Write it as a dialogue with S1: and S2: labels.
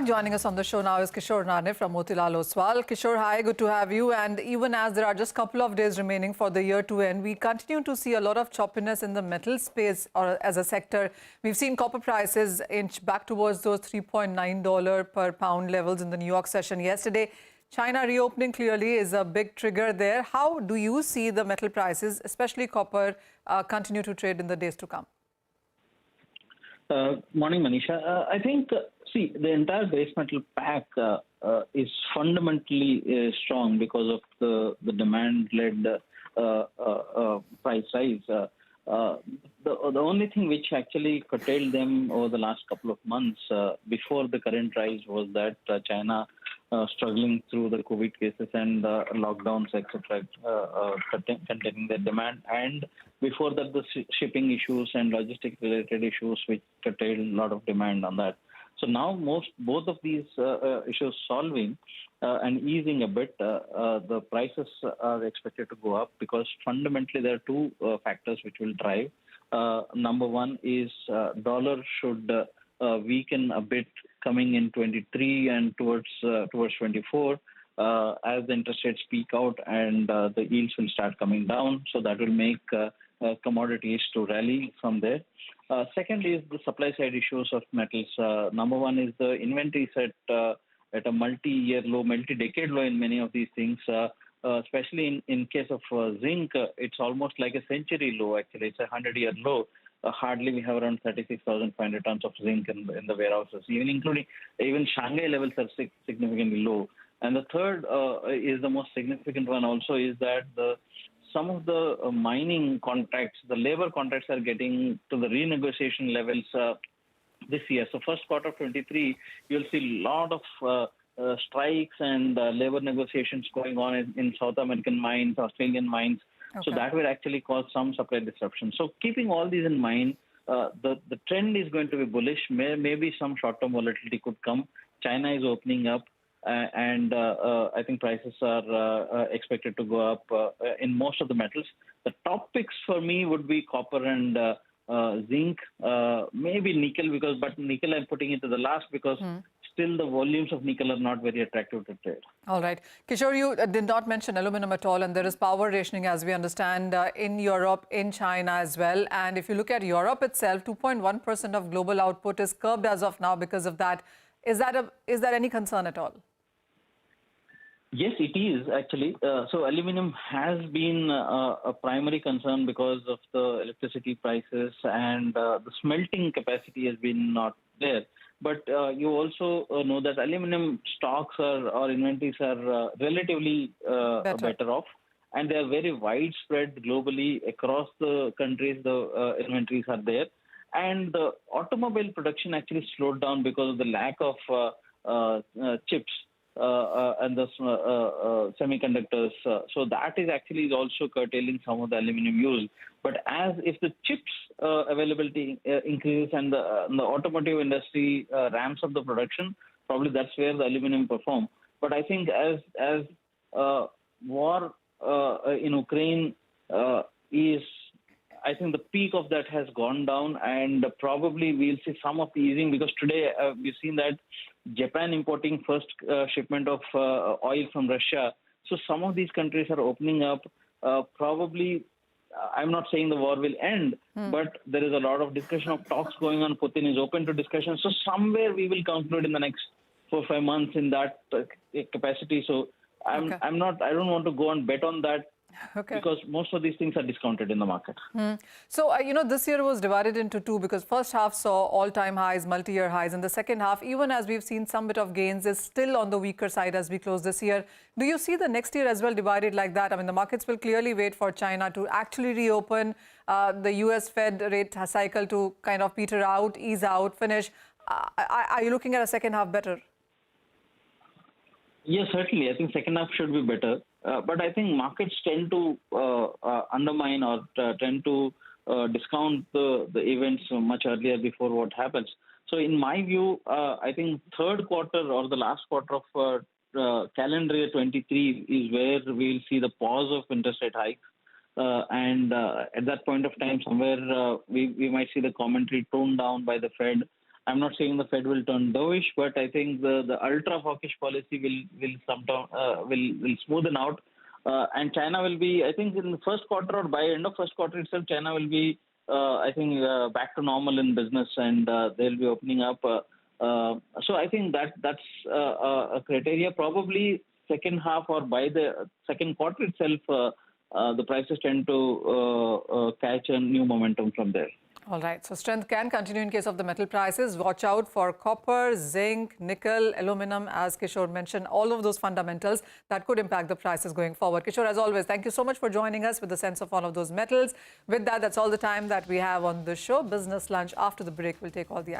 S1: back. Joining us on the show now is Kishore Narne from Motilal Oswal. Kishore, hi, good to have you. And even as there are just a couple of days remaining for the year to end, we continue to see a lot of choppiness in the metal space or as a sector. We've seen copper prices inch back towards those $3.9 per pound levels in the New York session yesterday. China reopening clearly is a big trigger there. How do you see the metal prices, especially copper, continue to trade in the days to come?
S2: Morning, Manisha. I think, see, the entire base metal pack is fundamentally strong because of the demand-led price rise. The only thing which actually curtailed them over the last couple of months before the current rise was that China struggling through the COVID cases and lockdowns, etc., containing their demand. And before that, the shipping issues and logistic-related issues which curtailed a lot of demand on that. So now both of these issues solving and easing a bit, the prices are expected to go up because fundamentally there are two factors which will drive. Number one is dollar should weaken a bit coming in 23 and towards 24 as the interest rates peak out and the yields will start coming down. So that will make commodities to rally from there. Second is the supply side issues of metals. Number one is the inventories at a multi-year low, multi-decade low in many of these things. Especially in case of zinc, it's almost like a century low. Actually, it's a 100-year low. Hardly we have around 36,500 tons of zinc in the warehouses. Even Shanghai levels are significantly low. And the third is the most significant one. Also, is that some of the mining contracts, the labor contracts, are getting to the renegotiation levels this year. So first quarter of 23, you'll see a lot of strikes and labor negotiations going on in South American mines, Australian mines. Okay. So that will actually cause some supply disruption. So keeping all these in mind, the trend is going to be bullish. Maybe some short-term volatility could come. China is opening up, and I think prices are expected to go up in most of the metals. The top picks for me would be copper and zinc, maybe nickel, but nickel I'm putting it to the last because still the volumes of nickel are not very attractive to trade.
S1: All right. Kishore, you did not mention aluminum at all, and there is power rationing, as we understand, in Europe, in China as well. And if you look at Europe itself, 2.1% of global output is curbed as of now because of that. Is that any concern at all?
S2: Yes, it is actually. So aluminum has been a primary concern because of the electricity prices and the smelting capacity has been not there. But you also know that aluminum stocks or inventories are relatively better off, and they are very widespread globally across the countries. The inventories are there, and the automobile production actually slowed down because of the lack of chips and the semiconductors. So that is actually also curtailing some of the aluminum use. But if the chips availability increases and the automotive industry ramps up the production, probably that's where the aluminum perform. But I think as war in Ukraine is, I think the peak of that has gone down, and probably we'll see some of the easing because today we've seen that Japan importing first shipment of oil from Russia. So some of these countries are opening up. Probably, I'm not saying the war will end, but there is a lot of discussion of talks going on. Putin is open to discussion. So somewhere we will conclude in the next 4 or 5 months in that capacity. So I don't want to go and bet on that. Okay. Because most of these things are discounted in the market.
S1: So, this year was divided into two because first half saw all-time highs, multi-year highs, and the second half, even as we've seen some bit of gains, is still on the weaker side as we close this year. Do you see the next year as well divided like that? I mean, the markets will clearly wait for China to actually reopen, the US Fed rate cycle to kind of peter out, ease out, finish. Are you looking at a second half better?
S2: Yes, certainly. I think second half should be better. But I think markets tend to undermine or tend to discount the events much earlier before what happens. So in my view, I think third quarter or the last quarter of calendar year 23 is where we'll see the pause of interest rate hikes. And at that point of time, somewhere we might see the commentary toned down by the Fed I'm not saying the Fed will turn dovish, but I think the ultra hawkish policy will smoothen out. And China will be, I think, in the first quarter or by end of first quarter itself, China will be, I think, back to normal in business, and they'll be opening up. So I think that's a criteria. Probably second half or by the second quarter itself, the prices tend to catch a new momentum from there.
S1: All right. So strength can continue in case of the metal prices. Watch out for copper, zinc, nickel, aluminum, as Kishore mentioned, all of those fundamentals that could impact the prices going forward. Kishore, as always, thank you so much for joining us with a sense of all of those metals. With that, that's all the time that we have on the show. Business Lunch after the break will take all the action.